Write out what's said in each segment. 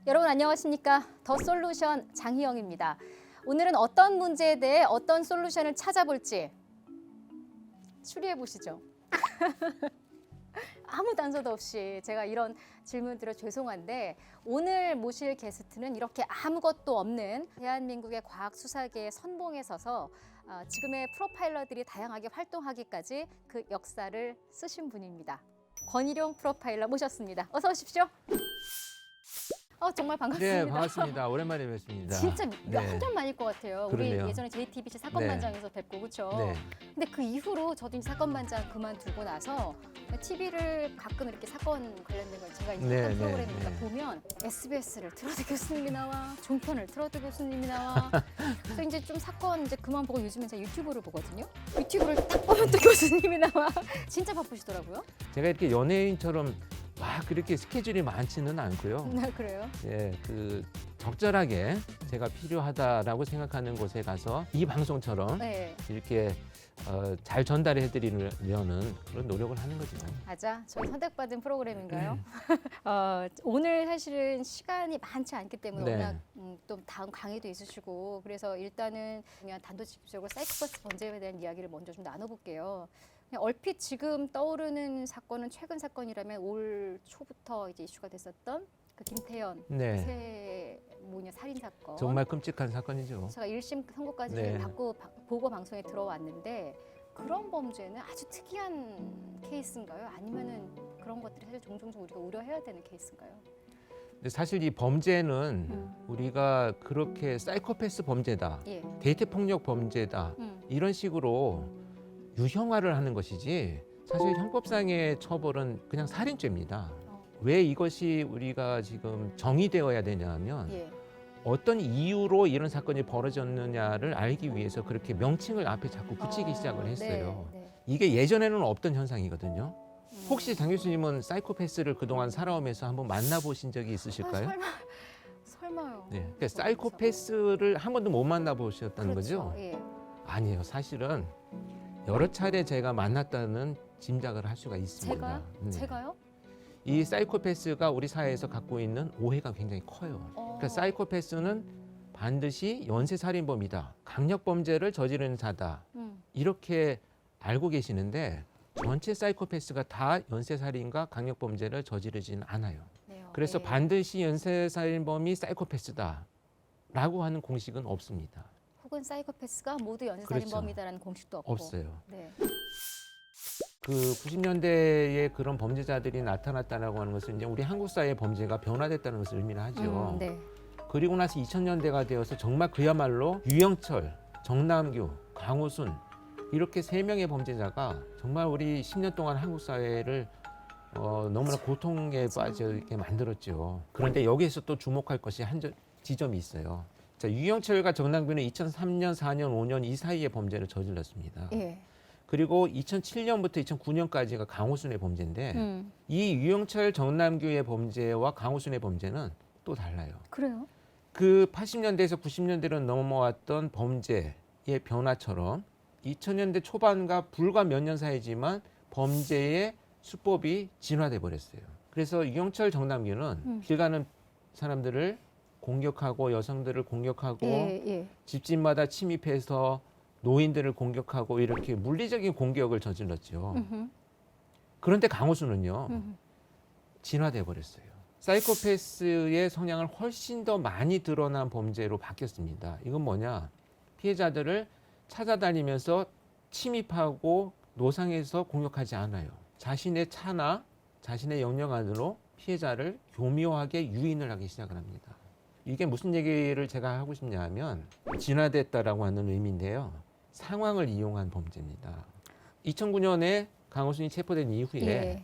여러분 안녕하십니까? 더 솔루션 장희영입니다. 오늘은 어떤 문제에 대해 어떤 솔루션을 찾아볼지 추리해 보시죠. 아무 단서도 없이 제가 이런 질문 드려 죄송한데 오늘 모실 게스트는 이렇게 아무것도 없는 대한민국의 과학 수사계의 선봉에 서서 지금의 프로파일러들이 다양하게 활동하기까지 그 역사를 쓰신 분입니다. 권일용 프로파일러 모셨습니다. 어서 오십시오. 정말 반갑습니다. 네, 반갑습니다. 오랜만에 뵙습니다. 진짜 몇 네. 년 만일 것 같아요. 그러네요. 우리 예전에 JTBC 사건반장에서 뵙고 그렇죠. 네. 근데 그 이후로 저도 이 사건반장 그만두고 나서 TV를 가끔 이렇게 사건 관련된 걸 제가 이제 네, 어떤 네, 프로그램인가 네. 보면 SBS를 트로트 교수님이 나와, 종편을 트로트 교수님이 나와. 그래서 이제 좀 사건 이제 그만 보고 요즘엔 제가 유튜브를 보거든요. 유튜브를 딱 보면 또 교수님이 나와. 진짜 바쁘시더라고요. 제가 이렇게 연예인처럼 막 그렇게 스케줄이 많지는 않고요. 그래요? 예, 적절하게 제가 필요하다라고 생각하는 곳에 가서 이 방송처럼 네. 이렇게 잘 전달해드리려는 그런 노력을 하는 거죠. 맞아. 저희 선택받은 프로그램인가요? 오늘 사실은 시간이 많지 않기 때문에 네. 워낙 또 다음 강의도 있으시고 그래서 일단은 그냥 단도직입적으로 사이코패스 범죄에 대한 이야기를 먼저 좀 나눠볼게요. 그냥 얼핏 지금 떠오르는 사건은 최근 사건이라면 올 초부터 이제 이슈가 됐었던 그 김태현 네. 새 모녀 살인 사건. 정말 끔찍한 사건이죠. 제가 1심 선고까지 네. 받고 보고 방송에 들어왔는데 그런 범죄는 아주 특이한 케이스인가요? 아니면은 그런 것들이 사실 종종 우리가 우려해야 되는 케이스인가요? 근데 사실 이 범죄는 우리가 그렇게 사이코패스 범죄다, 예. 데이트 폭력 범죄다 이런 식으로 유형화를 하는 것이지 사실 형법상의 처벌은 그냥 살인죄입니다. 왜 이것이 우리가 지금 정의되어야 되냐면 예. 어떤 이유로 이런 사건이 벌어졌느냐를 알기 위해서 그렇게 명칭을 앞에 자꾸 붙이기 시작을 했어요. 네, 네. 이게 예전에는 없던 현상이거든요. 혹시 장 교수님은 사이코패스를 그동안 살아오면서 한번 만나보신 적이 있으실까요? 설마요. 네, 그러니까 사이코패스를 한 번도 못 만나보셨다는 그렇죠. 거죠? 예. 아니에요. 사실은 여러 차례 제가 만났다는 짐작을 할 수가 있습니다. 제가요? 제가요? 이 사이코패스가 우리 사회에서 갖고 있는 오해가 굉장히 커요. 그러니까 사이코패스는 반드시 연쇄살인범이다, 강력범죄를 저지르는 자다 이렇게 알고 계시는데 전체 사이코패스가 다 연쇄살인과 강력범죄를 저지르지는 않아요. 그래서 예. 반드시 연쇄살인범이 사이코패스다라고 하는 공식은 없습니다. 혹은 사이코패스가 모두 연쇄살인범이다라는 공식도 없고. 없어요. 네. 그 90년대에 그런 범죄자들이 나타났다라고 하는 것은 이제 우리 한국 사회의 범죄가 변화됐다는 것을 의미를 하죠. 네. 그리고 나서 2000년대가 되어서 정말 그야말로 유영철, 정남규, 강호순 이렇게 세 명의 범죄자가 정말 우리 10년 동안 한국 사회를 너무나 고통에 빠져 있게 만들었죠. 그런데 여기에서 또 주목할 것이 한 지점이 있어요. 자, 유영철과 정남규는 2003년, 4년, 5년 이 사이에 범죄를 저질렀습니다. 예. 그리고 2007년부터 2009년까지가 강호순의 범죄인데 이 유영철, 정남규의 범죄와 강호순의 범죄는 또 달라요. 그래요? 그 80년대에서 90년대로 넘어왔던 범죄의 변화처럼 2000년대 초반과 불과 몇 년 사이지만 범죄의 수법이 진화돼 버렸어요. 그래서 유영철, 정남규는 길 가는 사람들을 공격하고 여성들을 공격하고 예. 집집마다 침입해서 노인들을 공격하고 이렇게 물리적인 공격을 저질렀죠. 그런데 강호순은요, 진화돼 버렸어요. 사이코패스의 성향을 훨씬 더 많이 드러난 범죄로 바뀌었습니다. 이건 뭐냐? 피해자들을 찾아다니면서 침입하고 노상에서 공격하지 않아요. 자신의 차나 자신의 영역 안으로 피해자를 교묘하게 유인을 하기 시작을 합니다. 이게 무슨 얘기를 제가 하고 싶냐면 진화됐다라고 하는 의미인데요. 상황을 이용한 범죄입니다. 2009년에 강호순이 체포된 이후에 예.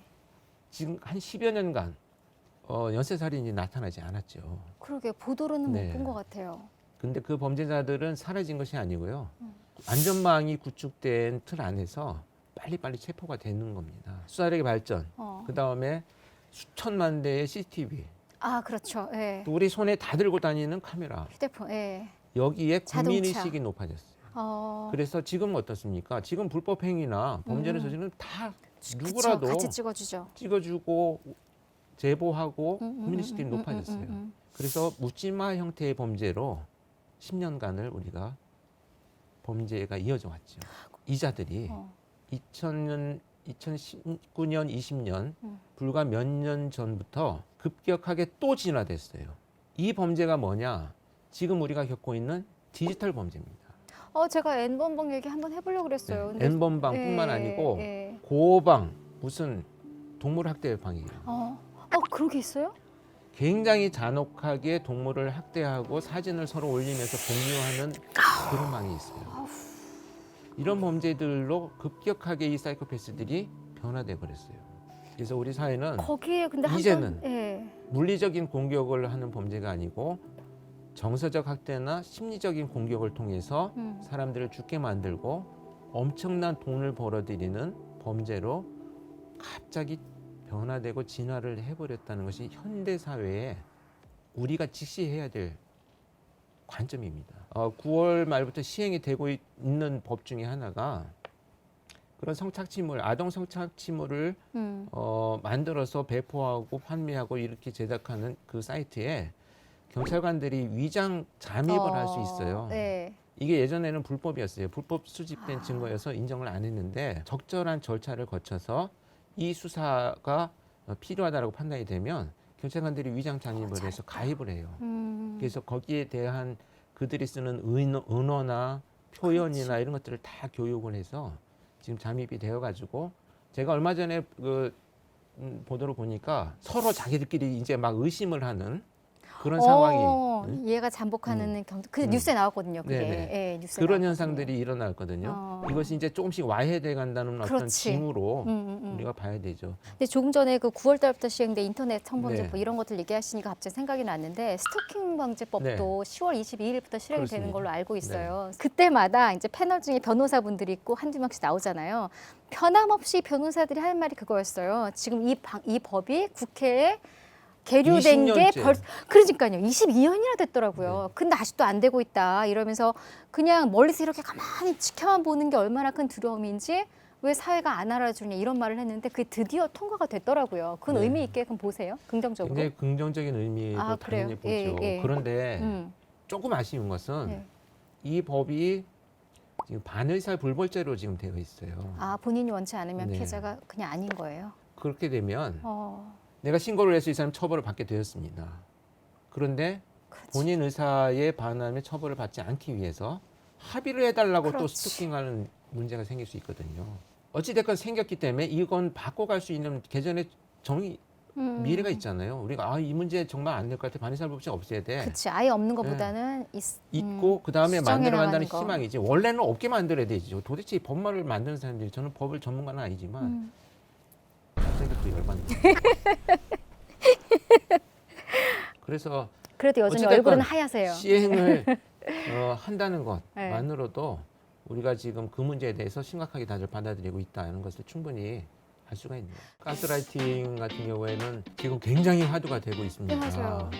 지금 한 10여 년간 연쇄살인이 나타나지 않았죠. 그러게 보도로는 네. 못 본 것 같아요. 근데 그 범죄자들은 사라진 것이 아니고요. 안전망이 구축된 틀 안에서 빨리빨리 체포가 되는 겁니다. 수사력의 발전, 그다음에 수천만 대의 CCTV, 그렇죠. 예. 또 우리 손에 다 들고 다니는 카메라, 휴대폰. 예. 여기에 자동차. 국민의식이 높아졌어요. 그래서 지금 어떻습니까? 지금 불법 행위나 범죄를 저지르는 다 누구라도 같이 찍어주죠. 찍어주고 제보하고 국민의식이 높아졌어요. 그래서 묻지마 형태의 범죄로 10년간을 우리가 범죄가 이어져 왔죠. 이자들이 2009년, 20년 불과 몇 년 전부터 급격하게 또 진화됐어요. 이 범죄가 뭐냐? 지금 우리가 겪고 있는 디지털 범죄입니다. 제가 N번방 얘기 한번 해보려고 그랬어요. 근데 N번방뿐만 예, 아니고 예. 고방, 무슨 동물 학대 방이에요. 그런 게 있어요? 굉장히 잔혹하게 동물을 학대하고 사진을 서로 올리면서 공유하는 그런 방이 있어요. 이런 범죄들로 급격하게 이 사이코패스들이 변화돼 버렸어요. 그래서 우리 사회는 거기에 근데 이제는 예. 물리적인 공격을 하는 범죄가 아니고 정서적 학대나 심리적인 공격을 통해서 사람들을 죽게 만들고 엄청난 돈을 벌어들이는 범죄로 갑자기 변화되고 진화를 해버렸다는 것이 현대 사회에 우리가 직시해야 될 관점입니다. 9월 말부터 시행이 되고 있는 법 중에 하나가 그런 성착취물, 아동 성착취물을 만들어서 배포하고 판매하고 이렇게 제작하는 그 사이트에 경찰관들이 위장 잠입을 할 수 있어요. 네. 이게 예전에는 불법이었어요. 불법 수집된 증거여서 인정을 안 했는데 적절한 절차를 거쳐서 이 수사가 필요하다고 판단이 되면 경찰관들이 위장 잠입을 해서 가입을 해요. 그래서 거기에 대한 그들이 쓰는 은어나 표현이나 이런 것들을 다 교육을 해서 지금 잠입이 되어가지고 제가 얼마 전에 그 보도를 보니까 서로 자기들끼리 이제 막 의심을 하는 그런 상황이 얘가 잠복하는 그 뉴스에 나왔거든요. 그게 네네. 예, 뉴스에 그런 나왔거든요. 현상들이 일어났거든요. 이것이 이제 조금씩 와해돼 간다는 어떤 그렇지. 징후로 우리가 봐야 되죠. 근데 조금 전에 그 9월 달부터 시행된 인터넷 성범죄법 네. 이런 것들 얘기하시니까 갑자기 생각이 났는데 스토킹 방지법도 네. 10월 22일부터 실행이 되는 그렇습니다. 걸로 알고 있어요. 그때마다 이제 패널 중에 변호사분들이 있고 한두 명씩 나오잖아요. 변함없이 변호사들이 하는 말이 그거였어요. 지금 이 법이 국회에 계류된 게 20년째. 그러니까요. 22년이나 됐더라고요. 근데 아직도 안 되고 있다 이러면서 그냥 멀리서 이렇게 가만히 지켜만 보는 게 얼마나 큰 두려움인지 왜 사회가 안 알아주냐 이런 말을 했는데 그게 드디어 통과가 됐더라고요. 그건 네. 의미 있게 그럼 보세요. 긍정적으로. 굉장히 긍정적인 의미로 아, 당연히 그래요? 보죠. 예, 예. 그런데 조금 아쉬운 것은 네. 이 법이 지금 반의사 불벌죄로 지금 되어 있어요. 본인이 원치 않으면 네. 피해자가 그냥 아닌 거예요. 그렇게 되면 어, 내가 신고를 해서 이 사람 처벌을 받게 되었습니다. 그런데 그치. 본인 의사에 반하면 처벌을 받지 않기 위해서 합의를 해달라고 또 그렇지. 스토킹하는 문제가 생길 수 있거든요. 어찌됐건 생겼기 때문에 이건 바꿔갈 수 있는 개전의 정의 미래가 있잖아요. 우리가 이 문제 정말 안 될 것 같아. 반의살법죄 없애야 돼. 그치. 아예 없는 것보다는 있고 그 다음에 수정해 만들어간다는 나가는 거. 희망이지. 원래는 없게 만들어야 되죠. 도대체 이 법만을 만드는 사람들이 저는 법을 전문가는 아니지만 갑자기 또 열받네. 그래서 그래도 여전히 어찌됐건 얼굴은 하얗세요. 시행을 한다는 네. 것만으로도 우리가 지금 그 문제에 대해서 심각하게 다들 받아들이고 있다는 것을 충분히 알 수가 있네요. 가스라이팅 같은 경우에는 지금 굉장히 화두가 되고 있습니다. 네, 맞아요.